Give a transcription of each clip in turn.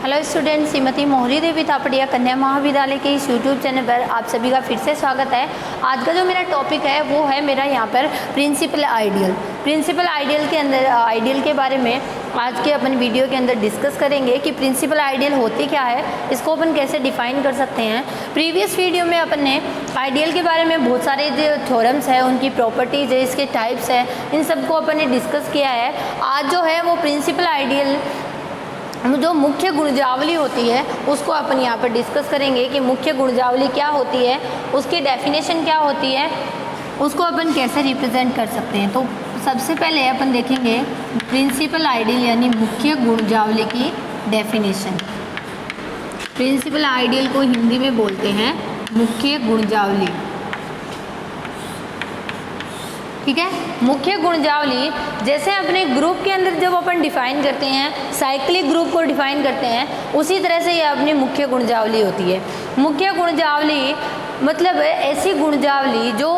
Hello student, Shrimati मोहरी देवी थापड़िया कन्या महाविद्यालय के इस यूट्यूब चैनल पर आप सभी का फिर से स्वागत है। आज का जो मेरा टॉपिक है वो है मेरा यहाँ पर प्रिंसिपल आइडियल के अंदर आइडियल के बारे में आज के अपन वीडियो के अंदर डिस्कस करेंगे कि प्रिंसिपल आइडियल होती क्या है, इसको अपन कैसे डिफाइन कर सकते हैं। प्रीवियस वीडियो में अपन ने आइडियल के बारे में बहुत सारे जो थ्योरम्स है, उनकी प्रॉपर्टीज़ है, इसके टाइप्स है, इन सबको अपन ने डिस्कस किया है। आज जो है वो प्रिंसिपल आइडियल जो मुख्य गुणजावली होती है उसको अपन यहाँ पर डिस्कस करेंगे कि मुख्य गुणजावली क्या होती है, उसकी डेफिनेशन क्या होती है, उसको अपन कैसे रिप्रेजेंट कर सकते हैं। तो सबसे पहले अपन देखेंगे प्रिंसिपल आइडियल यानी मुख्य गुणजावली की डेफिनेशन। प्रिंसिपल आइडियल को हिंदी में बोलते हैं मुख्य गुणजावली, ठीक है। मुख्य गुणजावली जैसे अपने ग्रुप के अंदर जब अपन डिफाइन करते हैं, साइक्लिक ग्रुप को डिफाइन करते हैं, उसी तरह से ये अपनी मुख्य गुणजावली होती है। मुख्य गुणजावली मतलब ऐसी गुणजावली जो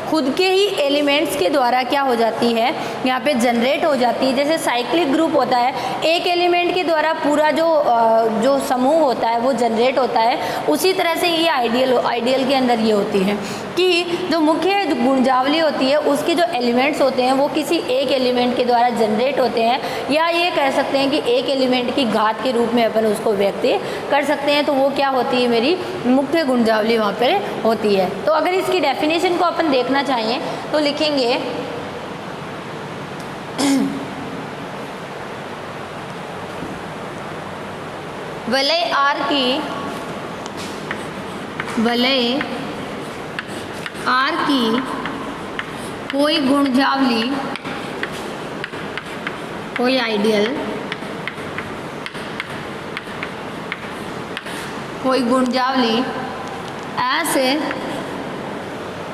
खुद के ही एलिमेंट्स के द्वारा क्या हो जाती है, यहाँ पे जनरेट हो जाती है। जैसे साइक्लिक ग्रुप होता है, एक एलिमेंट के द्वारा पूरा जो समूह होता है वो जनरेट होता है। उसी तरह से ये आइडियल के अंदर ये होती है कि जो मुख्य गुणजावली होती है उसके जो एलिमेंट्स होते हैं वो किसी एक एलिमेंट के द्वारा जनरेट होते हैं, या ये कह सकते हैं कि एक एलिमेंट की घात के रूप में अपन उसको व्यक्त कर सकते हैं। तो वो क्या होती है, मेरी मुख्य गुणजावली वहाँ पर होती है। तो अगर इसकी डेफिनेशन को अपन देखना चाहिए तो लिखेंगे वलय आर की कोई गुणजावली, कोई आइडियल, कोई गुणजावली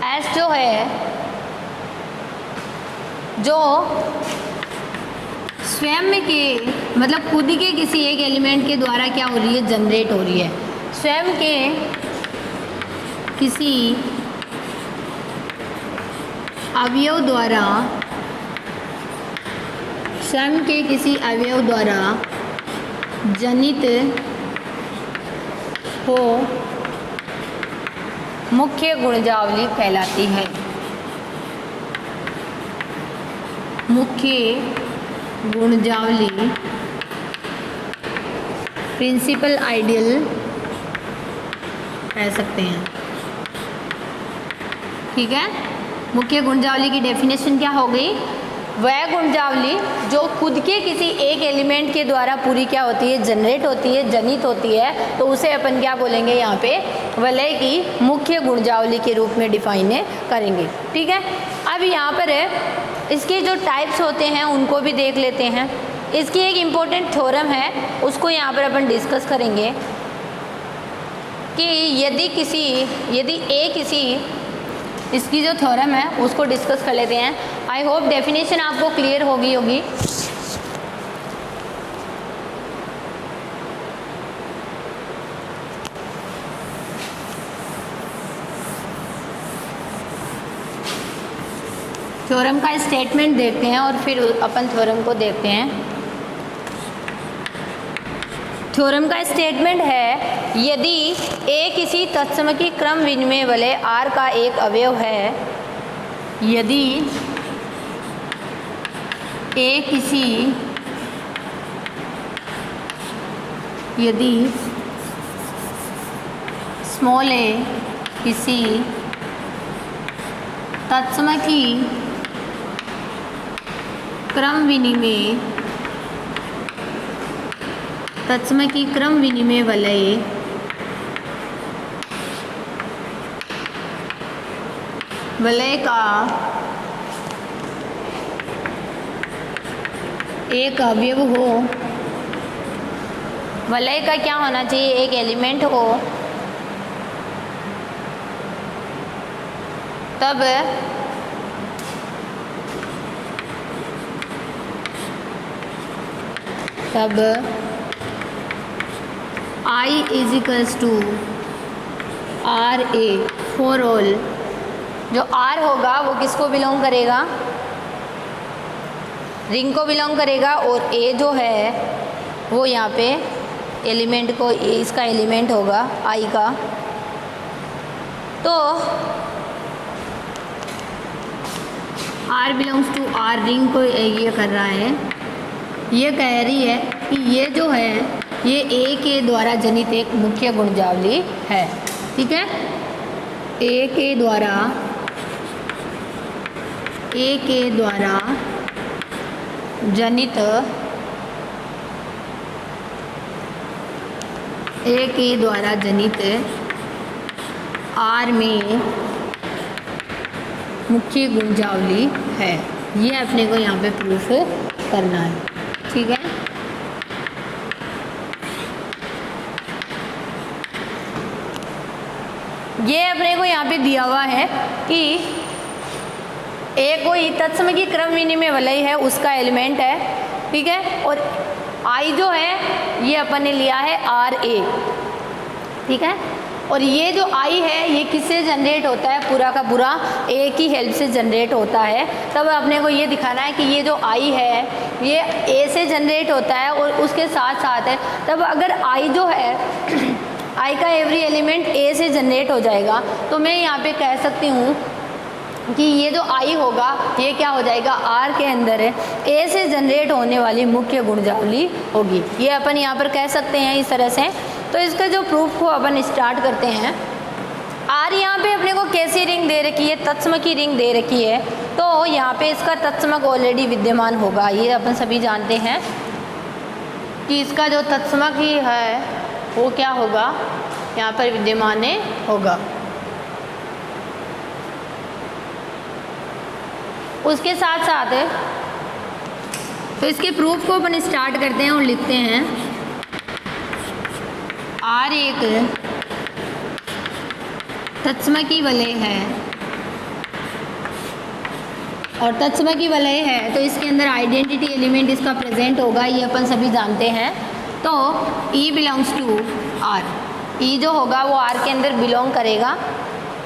एस जो है जो स्वयं के मतलब खुद के किसी एक एलिमेंट के द्वारा क्या हो रही है, जनरेट हो रही है। स्वयं के किसी अवयव द्वारा, स्वयं के किसी अवयव द्वारा जनित हो मुख्य गुणजावली कहलाती है। मुख्य गुणजावली प्रिंसिपल आइडियल कह सकते हैं, ठीक है। मुख्य गुणजावली की डेफिनेशन क्या हो गई, वह गुणजावली जो खुद के किसी एक एलिमेंट के द्वारा पूरी क्या होती है, जनरेट होती है, जनित होती है, तो उसे अपन क्या बोलेंगे, यहाँ पे वलय की मुख्य गुणजावली के रूप में डिफाइन करेंगे, ठीक है। अब यहाँ पर इसके जो टाइप्स होते हैं उनको भी देख लेते हैं। इसकी एक इम्पोर्टेंट थ्योरम है, उसको यहाँ पर अपन डिस्कस करेंगे कि यदि ए किसी इसकी जो थ्योरम है उसको डिस्कस कर लेते हैं। आई होप डेफिनेशन आपको क्लियर होगी। थ्योरम का स्टेटमेंट देखते हैं और फिर अपन थ्योरम को देखते हैं। थ्योरम का स्टेटमेंट है, यदि ए किसी तत्सम की क्रम विनिमय वलय आर का एक अवयव है, यदि स्मॉल ए किसी तत्सम की क्रम विनिमय वलय का एक अवयव हो, वलय का क्या होना चाहिए, एक एलिमेंट हो, तब I equals to R A for all. जो आर होगा वो किसको बिलोंग करेगा, रिंग को बिलोंग करेगा, और ए जो है वो यहाँ पे एलिमेंट को, इसका एलिमेंट होगा आई का, तो R belongs to R ring को ये कर रहा है, ये कह रही है कि ये जो है ये A के द्वारा जनित एक मुख्य गुणजावली है। ठीक है, A के द्वारा जनित R में मुख्य गुणजावली है। ये अपने को यहाँ पे प्रूफ करना है। ठीक है, ये अपने को यहाँ पे दिया हुआ है कि ए कोई तत्सम की क्रम विनिमय वलय है, उसका एलिमेंट है। ठीक है, और आई जो है ये अपन ने लिया है RA। ठीक है, और ये जो आई है ये किससे जनरेट होता है, पूरा का पूरा ए की हेल्प से जनरेट होता है। तब अपने को ये दिखाना है कि ये जो आई है ये ए से जनरेट होता है और उसके साथ साथ है। तब अगर आई जो है आई का एवरी एलिमेंट ए से जनरेट हो जाएगा, तो मैं यहाँ पे कह सकती हूँ कि ये जो आई होगा ये क्या हो जाएगा, आर के अंदर है ए से जनरेट होने वाली मुख्य गुणजावली होगी। ये अपन यहाँ पर कह सकते हैं इस तरह से। तो इसका जो प्रूफ को अपन स्टार्ट करते हैं। आर यहाँ पे अपने को कैसी रिंग दे रखी है, तत्सम की रिंग दे रखी है, तो यहाँ पे इसका तत्समक ऑलरेडी विद्यमान होगा। ये अपन सभी जानते हैं कि इसका जो तत्समक ही है वो क्या होगा, यहाँ पर विद्यमान होगा। उसके साथ साथ तो इसके प्रूफ को अपन स्टार्ट करते हैं और लिखते हैं आर एक तत्समकी वलय है, और तत्समकी वलय है तो इसके अंदर आइडेंटिटी एलिमेंट इसका प्रेजेंट होगा, ये अपन सभी जानते हैं। तो E belongs to R, E जो होगा वो R के अंदर बिलोंग करेगा।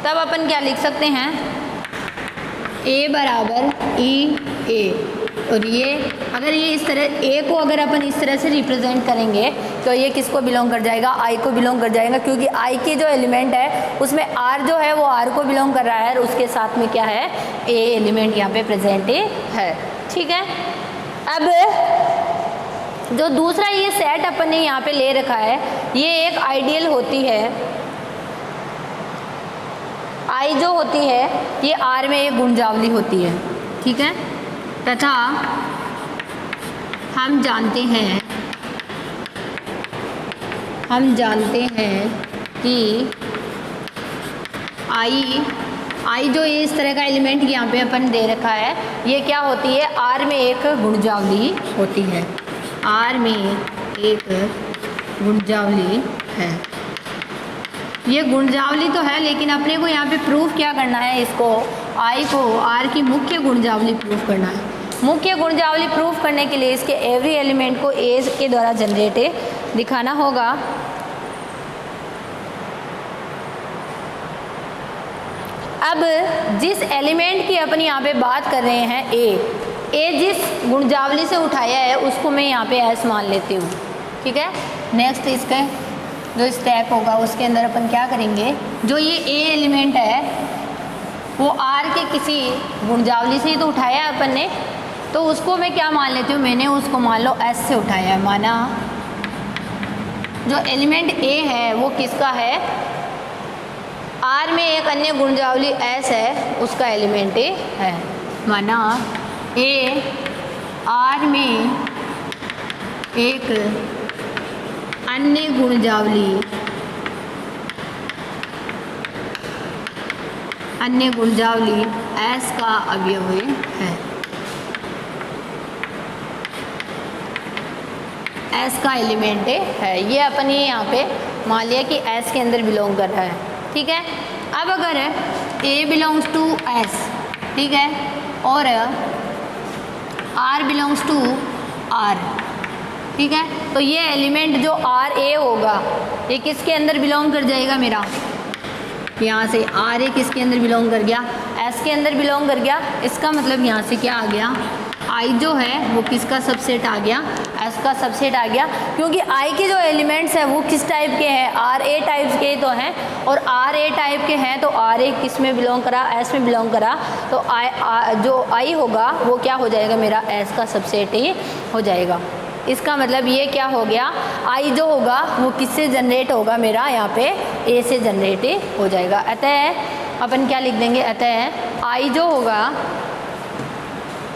तब अपन क्या लिख सकते हैं, A बराबर E A, और ये अगर ये इस तरह A को अगर अपन इस तरह से रिप्रेजेंट करेंगे तो ये किसको बिलोंग कर जाएगा, I को बिलोंग कर जाएगा, क्योंकि I के जो एलिमेंट है उसमें R जो है वो R को बिलोंग कर रहा है और उसके साथ में क्या है, A एलिमेंट यहाँ पे प्रेजेंट है। ठीक है, अब जो दूसरा ये सेट अपन ने यहाँ पे ले रखा है, ये एक आइडियल होती है। आई जो होती है ये आर में एक गुणजावली होती है। ठीक है, तथा हम जानते हैं कि आई जो ये इस तरह का एलिमेंट यहाँ पे अपन दे रखा है, ये क्या होती है, आर में एक गुणजावली होती है। आर में एक गुणजावली है। ये गुणजावली तो है, लेकिन अपने को यहाँ पे प्रूफ क्या करना है, इसको आई को आर की मुख्य गुणजावली प्रूफ करना है। मुख्य गुणजावली प्रूफ करने के लिए इसके एवरी एलिमेंट को ए के द्वारा जनरेट दिखाना होगा। अब जिस एलिमेंट की अपन यहाँ पे बात कर रहे हैं ए जिस गुणजावली से उठाया है उसको मैं यहाँ पे एस मान लेती हूँ। ठीक है, नेक्स्ट इसका जो स्टेप होगा उसके अंदर अपन क्या करेंगे, जो ये ए एलिमेंट है वो आर के किसी गुणजावली से ही तो उठाया है अपन ने, तो उसको मैं क्या मान लेती हूँ, मैंने उसको मान लो एस से उठाया है। माना जो एलिमेंट ए है वो किसका है, आर में एक अन्य गुणजावली एस है उसका एलिमेंट ए है। माना ए आर में एक अन्य गुणजावली एस का अवयव है। एस का एलिमेंट है, ये अपन ये यहाँ पे मान लिया कि एस के अंदर बिलोंग कर रहा है। ठीक है, अब अगर ए बिलोंग्स टू एस, ठीक है, और आर बिलोंग्स टू आर, ठीक है, तो ये एलिमेंट जो आर ए होगा ये किसके अंदर बिलोंग कर जाएगा, मेरा यहाँ से आर ए किसके अंदर बिलोंग कर गया, एस के अंदर बिलोंग कर गया। इसका मतलब यहाँ से क्या आ गया, आई जो है वो किसका सबसेट आ गया, एस का सबसेट आ गया, क्योंकि आई के जो एलिमेंट्स हैं वो किस टाइप के हैं, आर ए टाइप के तो हैं, और आर ए टाइप के हैं तो आर ए किस में बिलोंग करा, एस में बिलोंग करा, तो जो आई होगा वो क्या हो जाएगा, मेरा एस का सबसेट ही हो जाएगा। इसका मतलब ये क्या हो गया, आई जो होगा वो किससे जनरेट होगा, मेरा यहाँ पे ए से जनरेट ही हो जाएगा। अतः अपन क्या लिख देंगे, अतः आई जो होगा,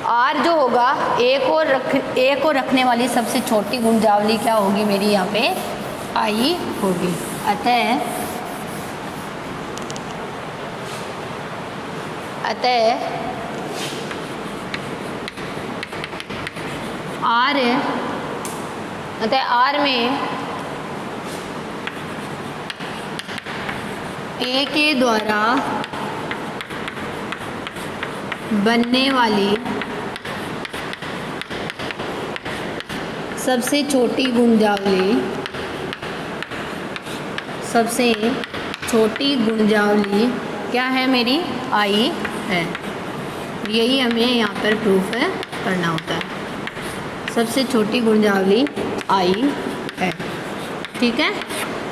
आर जो होगा, ए को रखने वाली सबसे छोटी गुंजावली क्या होगी, मेरी यहाँ पे आई होगी। अतः आर में ए के द्वारा बनने वाली सबसे छोटी गुंजावली क्या है, मेरी आई है। यही हमें यहाँ पर प्रूफ करना होता है, सबसे छोटी गुंजावली आई है। ठीक है,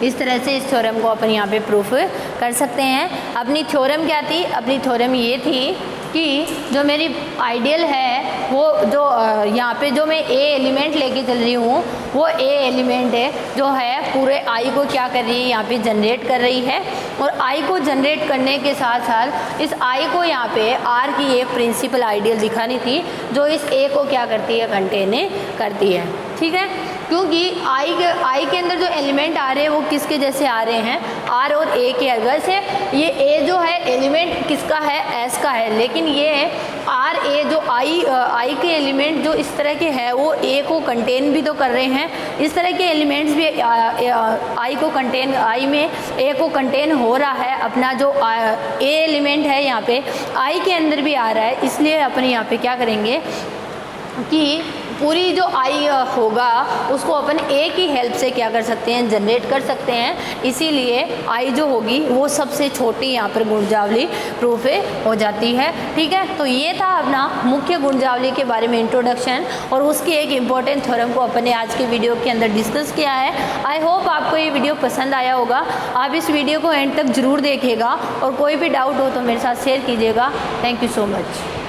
इस तरह से इस थ्योरम को अपन यहाँ पे प्रूफ कर सकते हैं। अपनी थ्योरम क्या थी, अपनी थ्योरम ये थी कि जो मेरी आइडियल है वो जो यहाँ पे जो मैं ए एलिमेंट लेके चल रही हूँ, वो ए एलिमेंट है जो है पूरे आई को क्या कर रही है, यहाँ पे जनरेट कर रही है। और आई को जनरेट करने के साथ साथ इस आई को यहाँ पे आर की एक प्रिंसिपल आइडियल दिखानी थी जो इस ए को क्या करती है, कंटेन करती है। ठीक है, क्योंकि आई के अंदर जो एलिमेंट आ रहे हैं वो किसके जैसे आ रहे हैं, आर और ए के अगर से। ये ए जो है एलिमेंट किसका है, एस का है, लेकिन ये आर ए जो आई के एलिमेंट जो इस तरह के हैं वो ए को कंटेन भी तो कर रहे हैं। इस तरह के एलिमेंट्स भी आई में ए को कंटेन हो रहा है। अपना जो ए एलिमेंट है यहाँ पे आई के अंदर भी आ रहा है, इसलिए अपन यहाँ पे क्या करेंगे कि पूरी जो आई होगा उसको अपन ए की हेल्प से क्या कर सकते हैं, जनरेट कर सकते हैं। इसीलिए आई जो होगी वो सबसे छोटी यहाँ पर गुंजावली प्रूफ हो जाती है। ठीक है, तो ये था अपना मुख्य गुंजावली के बारे में इंट्रोडक्शन, और उसकी एक इम्पॉर्टेंट थ्योरम को अपन ने आज के वीडियो के अंदर डिस्कस किया है। आई होप आपको ये वीडियो पसंद आया होगा। आप इस वीडियो को एंड तक ज़रूर देखिएगा, और कोई भी डाउट हो तो मेरे साथ शेयर कीजिएगा। Thank you so much.